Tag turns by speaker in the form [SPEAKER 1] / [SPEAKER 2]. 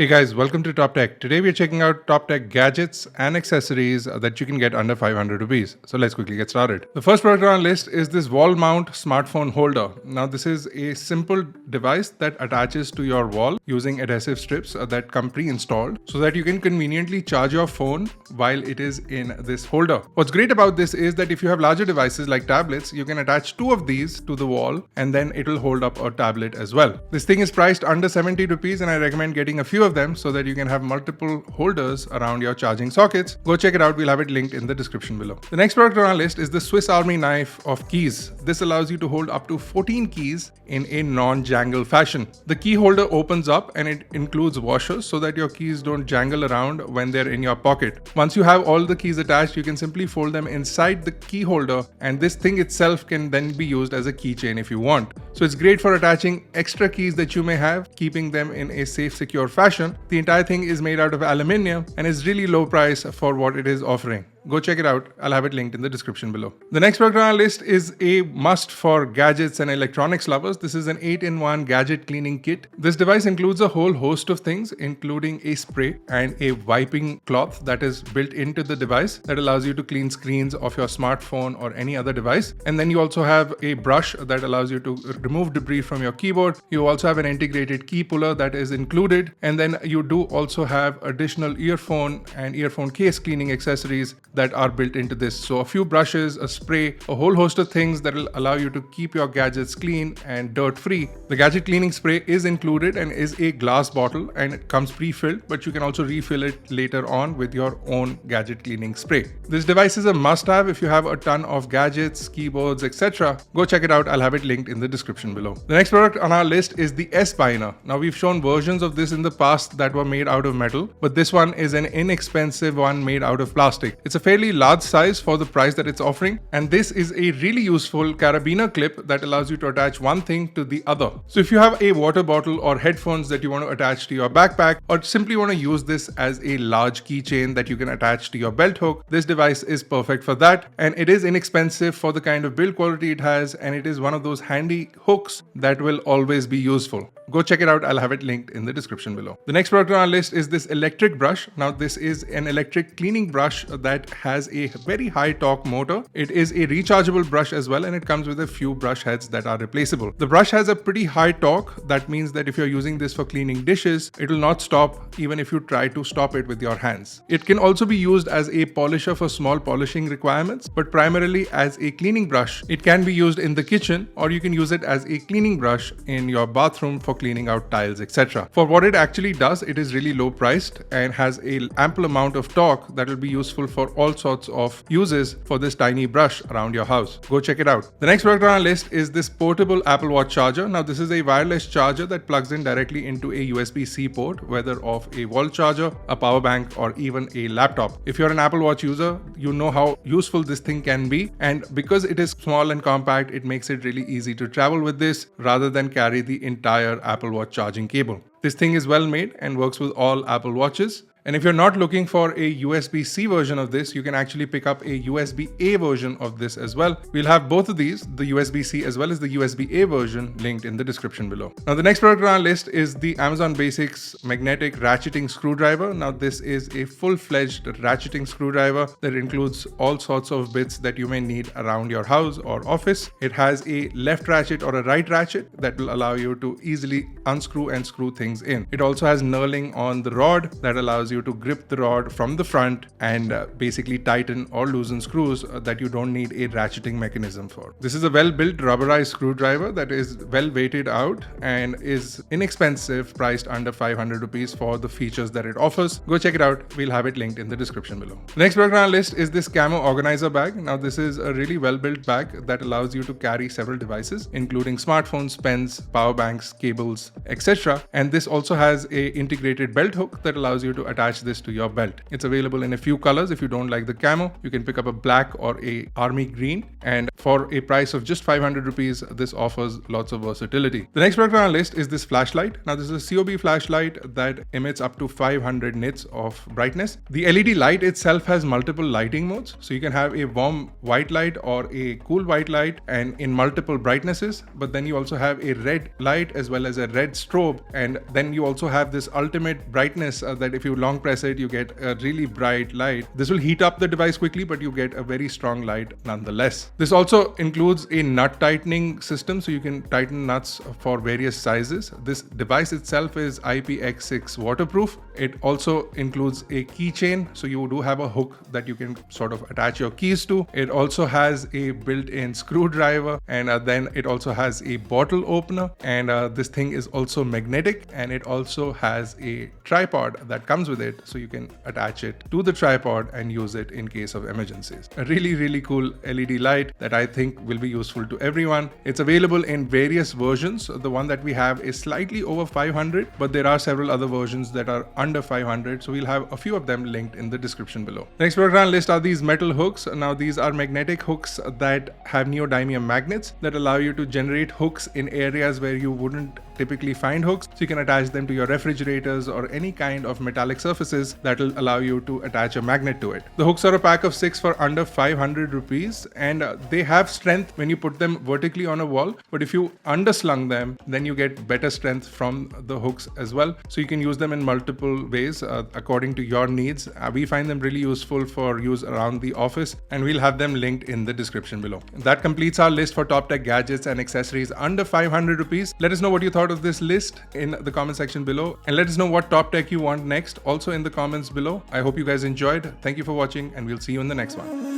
[SPEAKER 1] Hey guys, welcome to TopTech. Today we're checking out TopTech gadgets and accessories that you can get under 500 rupees. So let's quickly get started. The first product on our list is this wall mount smartphone holder. Now this is a simple device that attaches to your wall using adhesive strips that come pre-installed so that you can conveniently charge your phone while it is in this holder. What's great about this is that if you have larger devices like tablets, you can attach two of these to the wall and then it will hold up a tablet as well. This thing is priced under 70 rupees and I recommend getting a few of them so that you can have multiple holders around your charging sockets. Go check it out. We'll have it linked in the description below. The next product on our list is the Swiss Army knife of keys. This allows you to hold up to 14 keys in a non-jangle fashion. The key holder opens up and it includes washers so that your keys don't jangle around when they're in your pocket. Once you have all the keys attached, you can simply fold them inside the key holder and this thing itself can then be used as a keychain if you want. So it's great for attaching extra keys that you may have, keeping them in a safe, secure fashion. The entire thing is made out of aluminium and is really low price for what it is offering. Go check it out. I'll have it linked in the description below. The next product on our list is a must for gadgets and electronics lovers. This is an 8-in-1 gadget cleaning kit. This device includes a whole host of things, including a spray and a wiping cloth that is built into the device that allows you to clean screens of your smartphone or any other device. And then you also have a brush that allows you to remove debris from your keyboard. You also have an integrated key puller that is included. And then you do also have additional earphone and earphone case cleaning accessories that are built into this. So a few brushes, a spray, a whole host of things that will allow you to keep your gadgets clean and dirt free. The gadget cleaning spray is included and is a glass bottle and it comes pre-filled, but you can also refill it later on with your own gadget cleaning spray. This device is a must-have if you have a ton of gadgets, keyboards, etc. Go check it out. I'll have it linked in the description below. The next product on our list is the S-Biner. Now we've shown versions of this in the past that were made out of metal, but this one is an inexpensive one made out of plastic. It's a fairly large size for the price that it's offering, and this is a really useful carabiner clip that allows you to attach one thing to the other. So if you have a water bottle or headphones that you want to attach to your backpack, or simply want to use this as a large keychain that you can attach to your belt hook, this device is perfect for that, and it is inexpensive for the kind of build quality it has, and it is one of those handy hooks that will always be useful. Go check it out. I'll have it linked in the description below. The next product on our list is this electric brush. Now this is an electric cleaning brush that has a very high torque motor. It is a rechargeable brush as well, and it comes with a few brush heads that are replaceable. The brush has a pretty high torque. That means that if you're using this for cleaning dishes, it will not stop even if you try to stop it with your hands. It can also be used as a polisher for small polishing requirements, but primarily as a cleaning brush. It can be used in the kitchen, or you can use it as a cleaning brush in your bathroom for cleaning out tiles, etc. For what it actually does, it is really low priced and has an ample amount of torque that will be useful for all sorts of uses for this tiny brush around your house. Go check it out. The next product on our list is this portable Apple Watch charger. Now this is a wireless charger that plugs in directly into a USB-C port, whether of a wall charger, a power bank, or even a laptop. If you're an Apple Watch user, you know how useful this thing can be, and because it is small and compact, it makes it really easy to travel with this rather than carry the entire Apple Watch charging cable. This thing is well made and works with all Apple Watches. And if you're not looking for a USB-C version of this, you can actually pick up a USB-A version of this as well. We'll have both of these, the USB-C as well as the USB-A version, linked in the description below. Now the next product on our list is the Amazon Basics magnetic ratcheting screwdriver. Now this is a full-fledged ratcheting screwdriver that includes all sorts of bits that you may need around your house or office. It has a left ratchet or a right ratchet that will allow you to easily unscrew and screw things in. It also has knurling on the rod that allows you to grip the rod from the front and basically tighten or loosen screws that you don't need a ratcheting mechanism for. This is a well-built rubberized screwdriver that is well weighted out and is inexpensive, priced under 500 rupees for the features that it offers. Go check it out. We'll have it linked in the description below. The next product on our list is this camo organizer bag. Now this is a really well-built bag that allows you to carry several devices, including smartphones, pens, power banks, cables, etc. And this also has a integrated belt hook that allows you to attach attach this to your belt. It's available in a few colors. If you don't like the camo, you can pick up a black or a army green, and for a price of just 500 rupees, this offers lots of versatility. The next product on our list is this flashlight. Now this is a COB flashlight that emits up to 500 nits of brightness. The LED light itself has multiple lighting modes, so you can have a warm white light or a cool white light and in multiple brightnesses, but then you also have a red light as well as a red strobe, and then you also have this ultimate brightness that if you long press it, you get a really bright light. This will heat up the device quickly, but you get a very strong light nonetheless. This also includes a nut tightening system, so you can tighten nuts for various sizes. This device itself is IPX6 waterproof. It also includes a keychain, so you do have a hook that you can sort of attach your keys to. It also has a built-in screwdriver, and then it also has a bottle opener, and this thing is also magnetic, and it also has a tripod that comes with it, so you can attach it to the tripod and use it in case of emergencies. A really cool LED light that I think will be useful to everyone. It's available in various versions. The one that we have is slightly over 500, but there are several other versions that are under 500, so we'll have a few of them linked in the description below. The next product on our list are these metal hooks. Now these are magnetic hooks that have neodymium magnets that allow you to generate hooks in areas where you wouldn't typically find hooks, so you can attach them to your refrigerators or any kind of metallic surfaces that will allow you to attach a magnet to it. The hooks are a pack of 6 for under 500 rupees, and they have strength when you put them vertically on a wall, but if you underslung them, then you get better strength from the hooks as well, so you can use them in multiple ways according to your needs. We find them really useful for use around the office, and we'll have them linked in the description below. That completes our list for TopTech gadgets and accessories under 500 rupees. Let us know what you thought of this list in the comment section below, and let us know what TopTech you want next also in the comments below. I hope you guys enjoyed. Thank you for watching, and we'll see you in the next one.